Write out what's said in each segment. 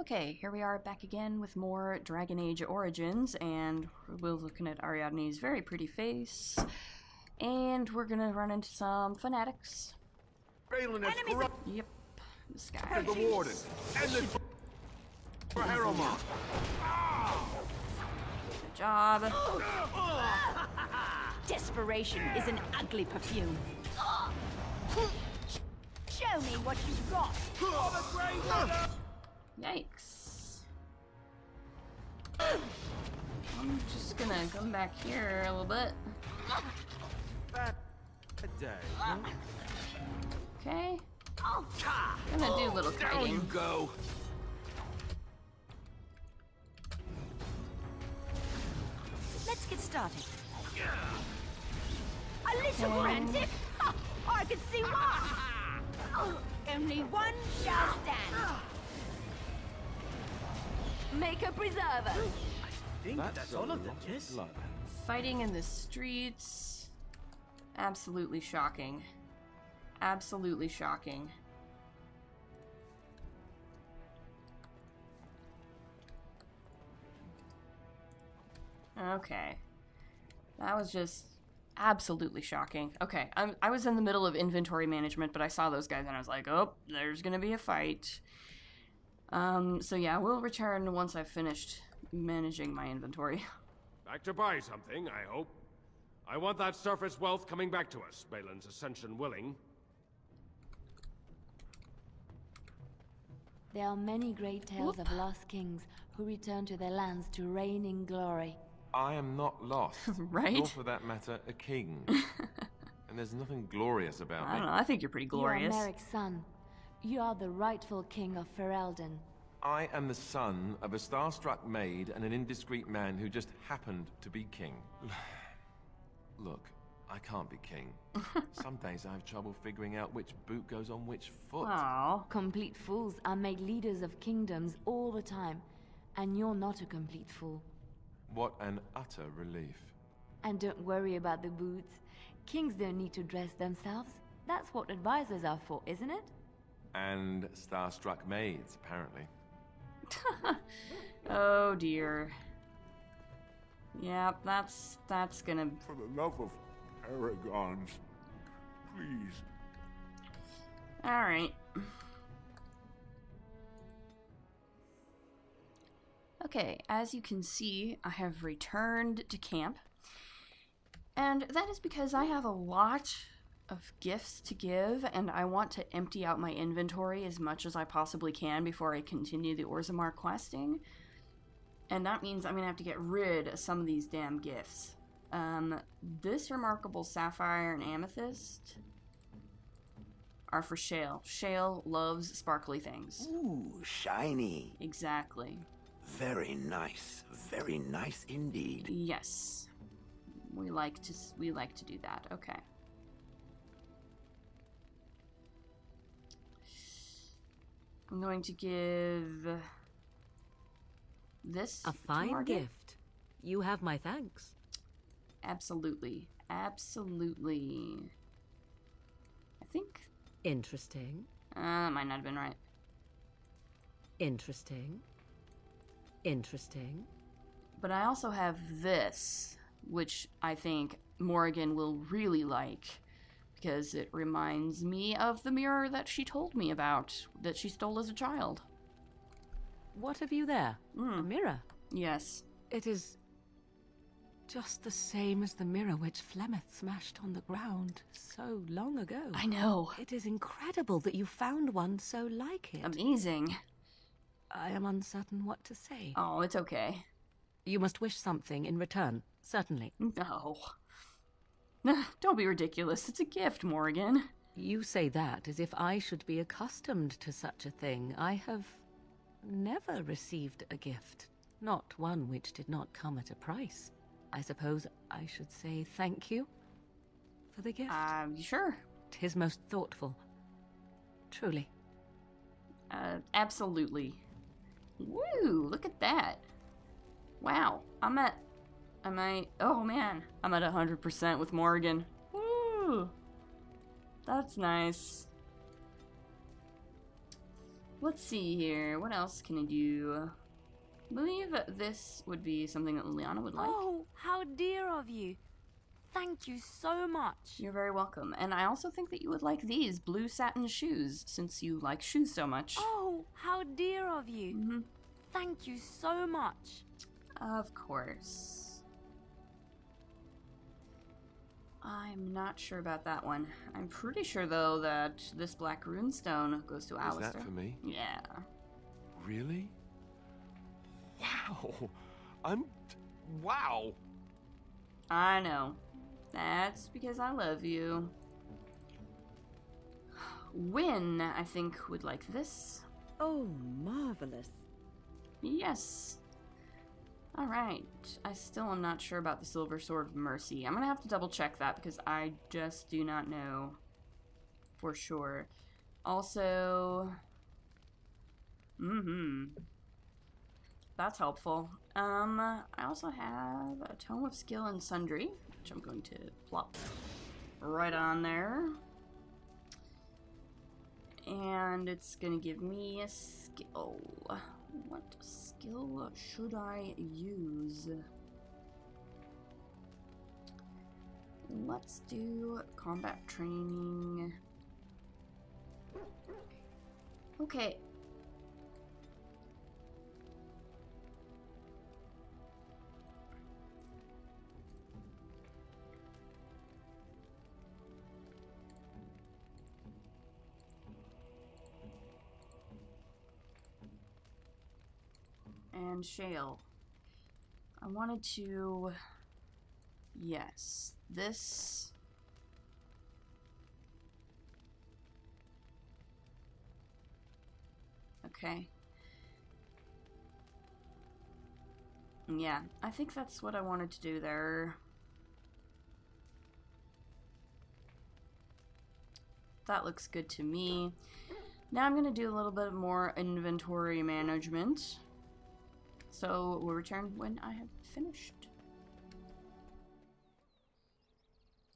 Okay, here we are back again with more Dragon Age Origins, and we're looking at Ariadne's very pretty face, and we're gonna run into some fanatics. Yep, this guy. The warden and the Harrowmont. Good job. Desperation is an ugly perfume. Show me what you've got. Yikes. I'm just gonna come back here a little bit. Bad day. Okay. Gonna do a little Down you kiting. go. Let's get started. A little frantic? Ha! I can see why. Only one shall stand. Make a preserver. I think that's all of them, yes? Fighting in the streets. Absolutely shocking. Absolutely shocking. Okay. That was just absolutely shocking. Okay, I was in the middle of inventory management, but I saw those guys and I was like, oh, there's gonna be a fight. So yeah, we'll return once I've finished managing my inventory. Back to buy something, I hope. I want that surface wealth coming back to us, Balin's ascension willing. There are many great tales of lost kings who return to their lands to reign in glory. I am not lost. Right? Nor for that matter, a king. And there's nothing glorious about I me. don't know, I think you're pretty glorious. You are Merrick's son. You are the rightful king of Ferelden. I am the son of a starstruck maid and an indiscreet man who just happened to be king. Look, I can't be king. Some days I have trouble figuring out which boot goes on which foot. Aww. Complete fools are made leaders of kingdoms all the time, and you're not a complete fool. What an utter relief. And don't worry about the boots. Kings don't need to dress themselves. That's what advisors are for, isn't it? And starstruck maids, apparently. Oh dear. Yeah, that's gonna... For the love of Aragons, please. Alright. Okay, as you can see, I have returned to camp. And that is because I have a lot of gifts to give, and I want to empty out my inventory as much as I possibly can before I continue the Orzammar questing. And that means I'm going to have to get rid of some of these damn gifts. This remarkable sapphire and amethyst are for Shale. Shale loves sparkly things. Ooh, shiny. Exactly. Very nice indeed. Yes. We like to do that. Okay. I'm going to give this a to fine Morgan. gift. You have my thanks. Absolutely. Absolutely. I think Interesting. that might not have been right. Interesting. Interesting. But I also have this, which I think Morgan will really like, because it reminds me of the mirror that she told me about, that she stole as a child. What have you there? A mirror? Yes. It is just the same as the mirror which Flemeth smashed on the ground so long ago. I know. It is incredible that you found one so like it. Amazing. I am uncertain what to say. Oh, it's okay. You must wish something in return, certainly. No. Don't be ridiculous. It's a gift, Morgan. You say that as if I should be accustomed to such a thing. I have never received a gift, not one which did not come at a price. I suppose I should say thank you for the gift. Sure. 'Tis most thoughtful. Truly. Absolutely. Woo, look at that. Wow, oh man, I'm at 100% with Morgan. Woo, that's nice. Let's see here. What else can I do? I believe this would be something that Liliana would like. Oh, how dear of you. Thank you so much. You're very welcome. And I also think that you would like these blue satin shoes, since you like shoes so much. Oh, how dear of you. Thank you so much. Of course. I'm not sure about that one. I'm pretty sure, though, that this black runestone goes to Alistair. Is that for me? Yeah. Really? Wow. Wow. I know. That's because I love you. Wynn, I think, would like this. Oh, marvelous. Yes. Alright. I still am not sure about the Silver Sword of Mercy. I'm gonna have to double check that because I just do not know for sure. Also... That's helpful. I also have a Tome of Skill and Sundry, which I'm going to plop right on there. And it's gonna give me a skill. What skill should I use? Let's do combat training. Okay. And shale. I wanted to... Yes. This... Okay. Yeah, I think that's what I wanted to do there. That looks good to me. Now I'm going to do a little bit more inventory management. So we'll return when I have finished.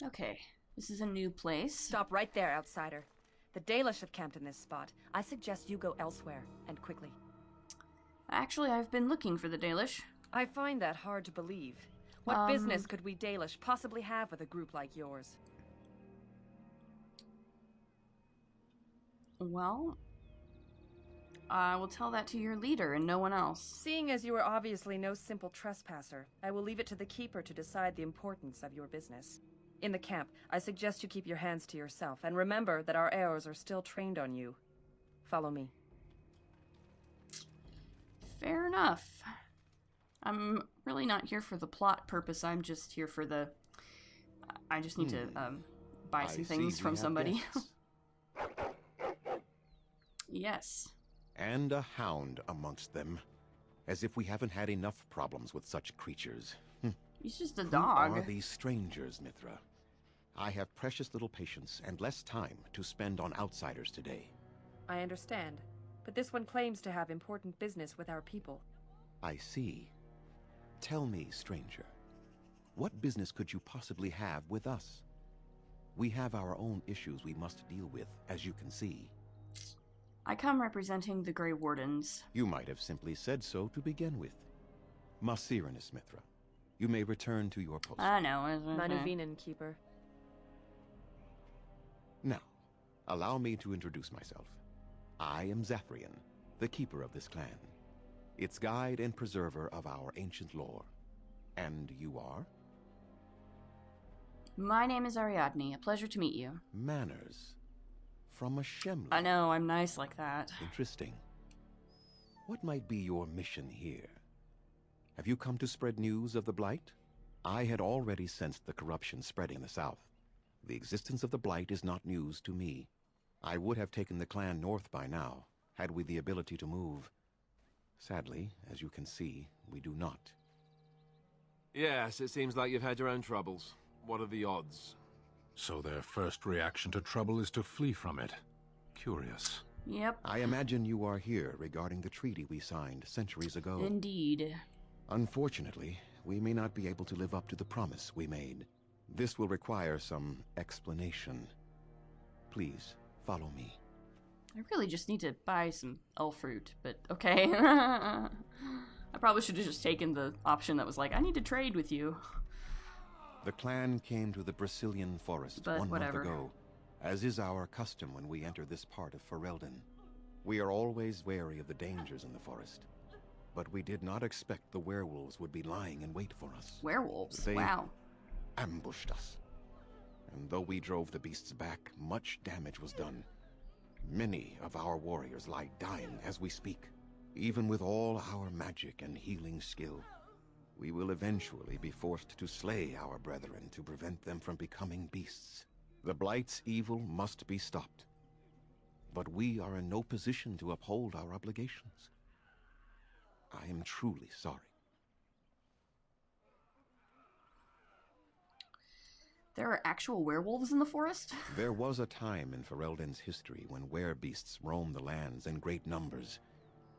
Okay, this is a new place. Stop right there, outsider. The Dalish have camped in this spot. I suggest you go elsewhere, and quickly. Actually, I've been looking for the Dalish. I find that hard to believe. What business could we Dalish possibly have with a group like yours? Well, I will tell that to your leader and no one else. Seeing as you are obviously no simple trespasser, I will leave it to the Keeper to decide the importance of your business. In the camp, I suggest you keep your hands to yourself, and remember that our arrows are still trained on you. Follow me. Fair enough. I'm really not here for the plot purpose, I'm just here for the... I just need to buy some things from somebody. Yes. And a hound amongst them. As if we haven't had enough problems with such creatures. He's just a dog. Who are these strangers, Mithra? I have precious little patience and less time to spend on outsiders today. I understand, but this one claims to have important business with our people. I see. Tell me, stranger, what business could you possibly have with us? We have our own issues we must deal with, as you can see. I come representing the Grey Wardens. You might have simply said so to begin with. Masiranus, Mithra. You may return to your post. I know. Manuvinen, Keeper. Now, allow me to introduce myself. I am Zathrian, the keeper of this clan. Its guide and preserver of our ancient lore. And you are? My name is Ariadne. A pleasure to meet you. Manners. From a Shemley. I know, I'm nice like that. Interesting. What might be your mission here? Have you come to spread news of the Blight? I had already sensed the corruption spreading in the south. The existence of the Blight is not news to me. I would have taken the clan north by now, had we the ability to move. Sadly, as you can see, we do not. Yes, it seems like you've had your own troubles. What are the odds? So their first reaction to trouble is to flee from it. Curious. Yep. I imagine you are here regarding the treaty we signed centuries ago. Indeed. Unfortunately, we may not be able to live up to the promise we made. This will require some explanation. Please, follow me. I really just need to buy some elfroot, but okay. I probably should have just taken the option that was like, I need to trade with you. The clan came to the Brazilian forest But 1 whatever. month ago, as is our custom when we enter this part of Ferelden. We are always wary of the dangers in the forest, but we did not expect the werewolves would be lying in wait for us. Werewolves? They Wow. ambushed us. And though we drove the beasts back, much damage was done. Many of our warriors lie dying as we speak. Even with all our magic and healing skill, we will eventually be forced to slay our brethren to prevent them from becoming beasts. The Blight's evil must be stopped. But we are in no position to uphold our obligations. I am truly sorry. There are actual werewolves in the forest? There was a time in Ferelden's history when werebeasts roamed the lands in great numbers.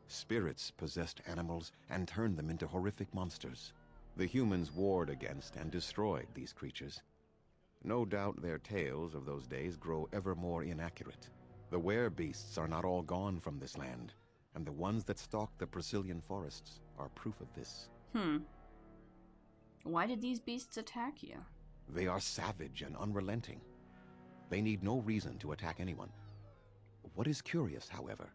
Spirits possessed animals and turned them into horrific monsters. The humans warred against and destroyed these creatures. No doubt their tales of those days grow ever more inaccurate. The werebeasts are not all gone from this land, and the ones that stalk the Brazilian forests are proof of this. Why did these beasts attack you? They are savage and unrelenting. They need no reason to attack anyone. What is curious, however,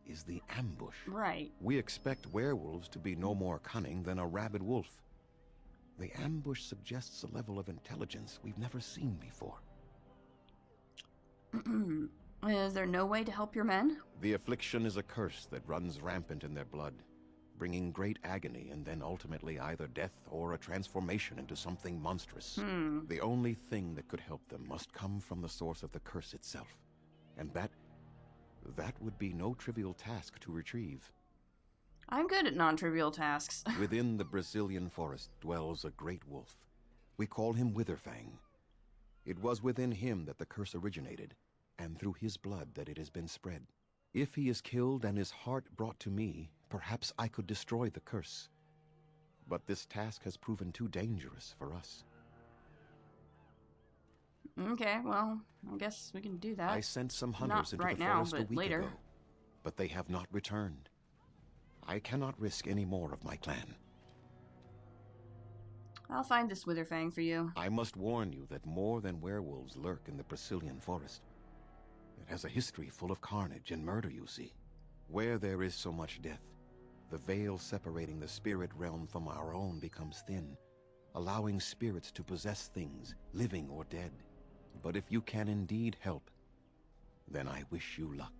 is the ambush. Right. We expect werewolves to be no more cunning than a rabid wolf. The ambush suggests a level of intelligence we've never seen before. Is there no way to help your men? The affliction is a curse that runs rampant in their blood, bringing great agony and then ultimately either death or a transformation into something monstrous. The only thing that could help them must come from the source of the curse itself. And that would be no trivial task to retrieve. I'm good at non-trivial tasks. Within the Brazilian forest dwells a great wolf. We call him Witherfang. It was within him that the curse originated, and through his blood that it has been spread. If he is killed and his heart brought to me, perhaps I could destroy the curse. But this task has proven too dangerous for us. Okay, well, I guess we can do that. I sent some hunters Not into right the now, forest a but week later. ago, but they have not returned. I cannot risk any more of my clan. I'll find this Witherfang for you. I must warn you that more than werewolves lurk in the Brazilian forest. It has a history full of carnage and murder, you see. Where there is so much death, the veil separating the spirit realm from our own becomes thin, allowing spirits to possess things, living or dead. But if you can indeed help, then I wish you luck.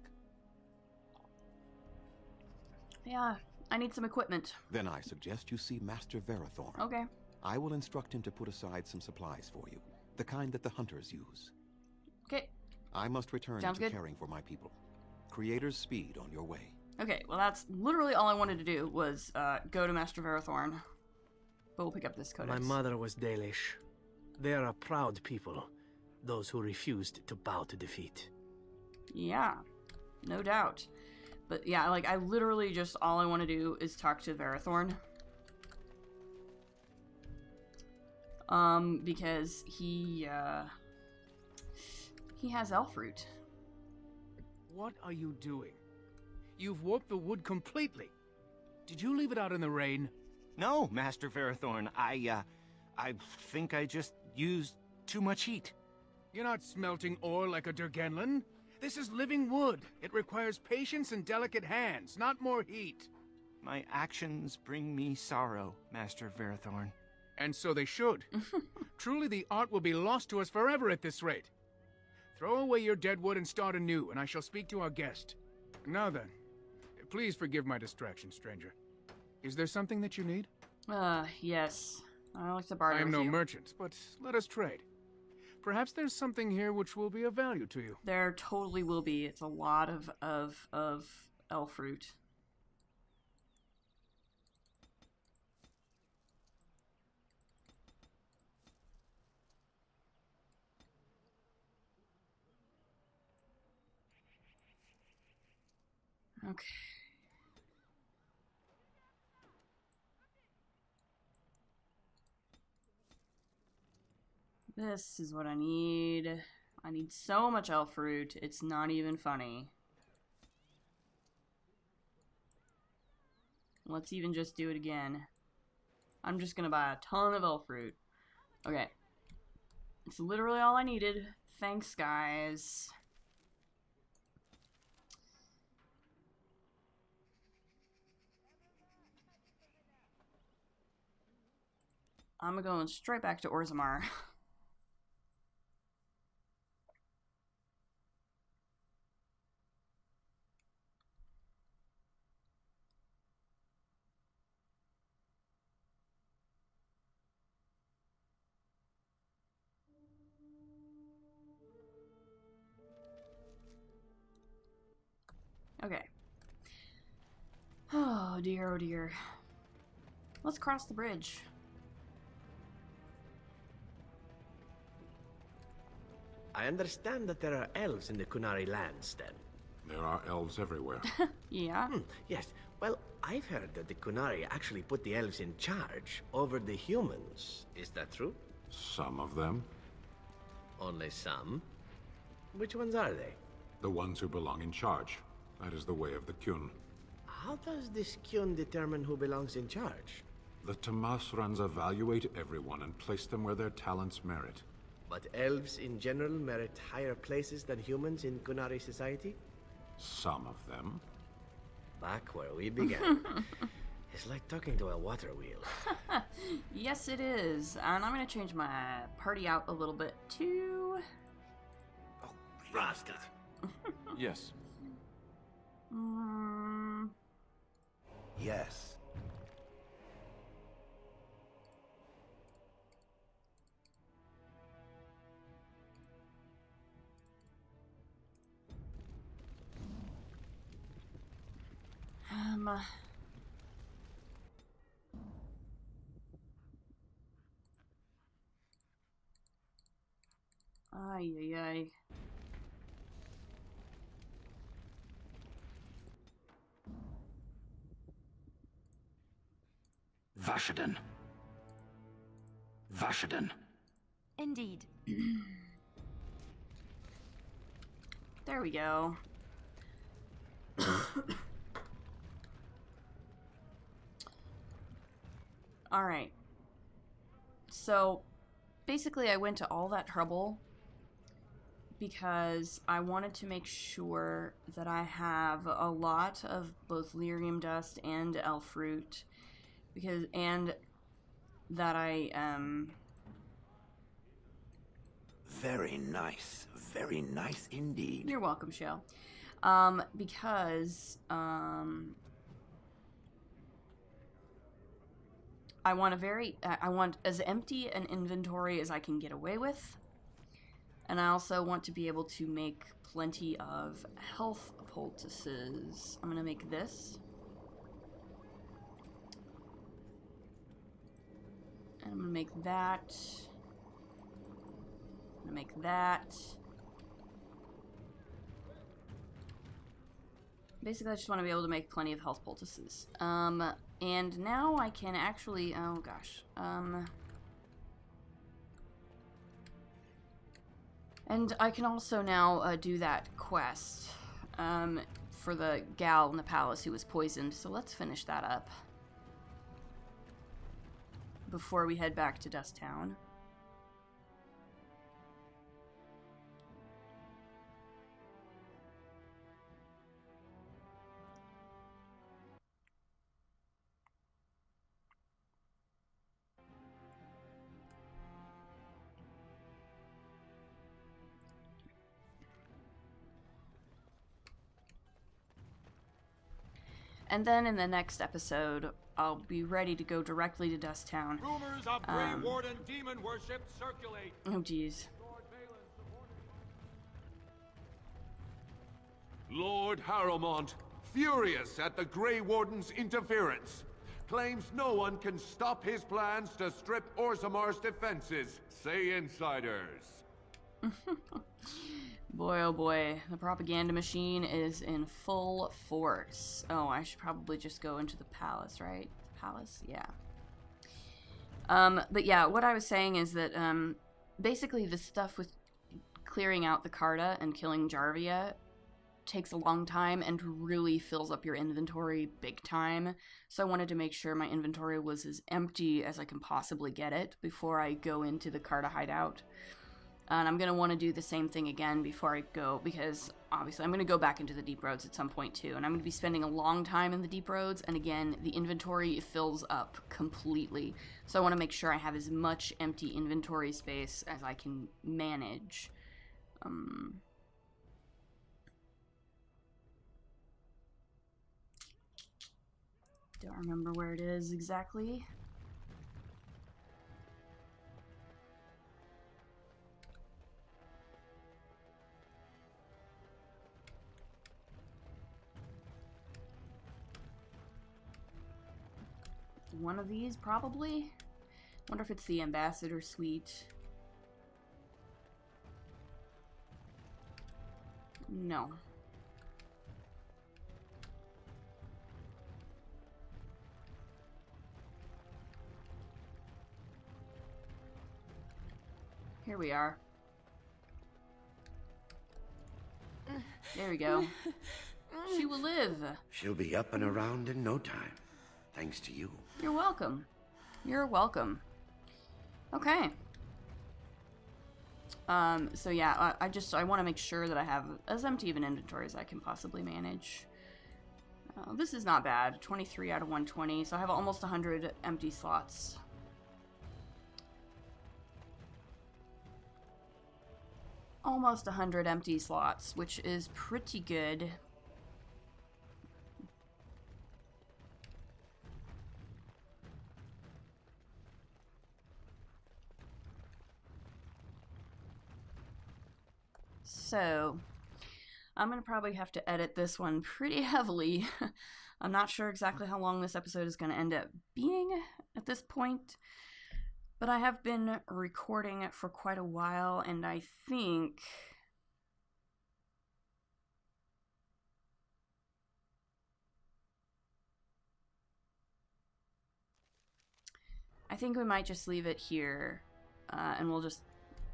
Yeah, I need some equipment. Then I suggest you see Master Verathorn. Okay. I will instruct him to put aside some supplies for you, the kind that the hunters use. Okay. I must return Sounds to good. caring for my people. Creator's speed on your way. Okay, well that's literally all I wanted to do was go to Master Verathorn. But we'll pick up this codex. My mother was Dalish. They are a proud people, those who refused to bow to defeat. Yeah, no doubt. But yeah, like I literally just all I want to do is talk to Verathorn. Because he has elfroot. What are you doing? You've warped the wood completely. Did you leave it out in the rain? No, Master Verathorn. I think I just used too much heat. You're not smelting ore like a Durgenlin. This is living wood. It requires patience and delicate hands, not more heat. My actions bring me sorrow, Master Verathorn. And so they should. Truly, the art will be lost to us forever at this rate. Throw away your dead wood and start anew, and I shall speak to our guest. Now then, please forgive my distraction, stranger. Is there something that you need? Yes. I like to barter I am with no you. merchant, but let us trade. Perhaps there's something here which will be of value to you. There totally will be. It's a lot of elfroot. Okay. This is what I need. I need so much elfroot, it's not even funny. Let's even just do it again. I'm just gonna buy a ton of elfroot. Okay. It's literally all I needed. Thanks, guys. I'm going straight back to Orzammar. Okay. Oh dear, oh dear. Let's cross the bridge. I understand that there are elves in the Kunari lands, then. There are elves everywhere. Yeah? Yes. Well, I've heard that the Kunari actually put the elves in charge over the humans. Is that true? Some of them. Only some? Which ones are they? The ones who belong in charge. That is the way of the Kyun. How does this Kyun determine who belongs in charge? The Tamasrans evaluate everyone and place them where their talents merit. But elves in general merit higher places than humans in Kunari society? Some of them. Back where we began. It's like talking to a water wheel. Yes, it is. And I'm going to change my party out a little bit too. Oh, bastard. Yes. Yes. Ay, ay, ay. Vashaden. Vashaden. Indeed. There we go. Alright. So, basically I went to all that trouble because I wanted to make sure that I have a lot of both lyrium dust and elfroot, and that I Very nice. Very nice indeed. You're welcome, Shell. Because I want as empty an inventory as I can get away with. And I also want to be able to make plenty of health poultices. I'm gonna make this. And I'm gonna make that. I'm gonna make that. Basically, I just want to be able to make plenty of health poultices. And now I can actually, oh gosh. And I can also now do that quest for the gal in the palace who was poisoned. So let's finish that up before we head back to Dust Town. And then in the next episode, I'll be ready to go directly to Dust Town. Rumors of Grey Warden demon worship circulate. Oh, geez. Lord Harrowmont, furious at the Grey Warden's interference, claims no one can stop his plans to strip Orzammar's defenses, say insiders. Boy, oh boy, the propaganda machine is in full force. Oh, I should probably just go into the palace, right? The palace? Yeah. But yeah, what I was saying is that, basically the stuff with clearing out the Carta and killing Jarvia takes a long time and really fills up your inventory big time. So I wanted to make sure my inventory was as empty as I can possibly get it before I go into the Carta hideout. And I'm going to want to do the same thing again before I go, because obviously I'm going to go back into the deep roads at some point too. And I'm going to be spending a long time in the deep roads. And again, the inventory fills up completely. So I want to make sure I have as much empty inventory space as I can manage. Don't remember where it is exactly. One of these, probably. Wonder if it's the Ambassador Suite. No. Here we are. There we go. She will live. She'll be up and around in no time, thanks to you. You're welcome. You're welcome. Okay. So yeah, I want to make sure that I have as empty of an inventory as I can possibly manage. This is not bad. 23 out of 120, so I have almost 100 empty slots. Almost 100 empty slots, which is pretty good. So, I'm going to probably have to edit this one pretty heavily. I'm not sure exactly how long this episode is going to end up being at this point, but I have been recording it for quite a while, and I think we might just leave it here, and we'll just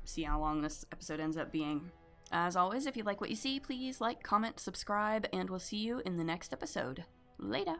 see how long this episode ends up being. As always, if you like what you see, please like, comment, subscribe, and we'll see you in the next episode. Later!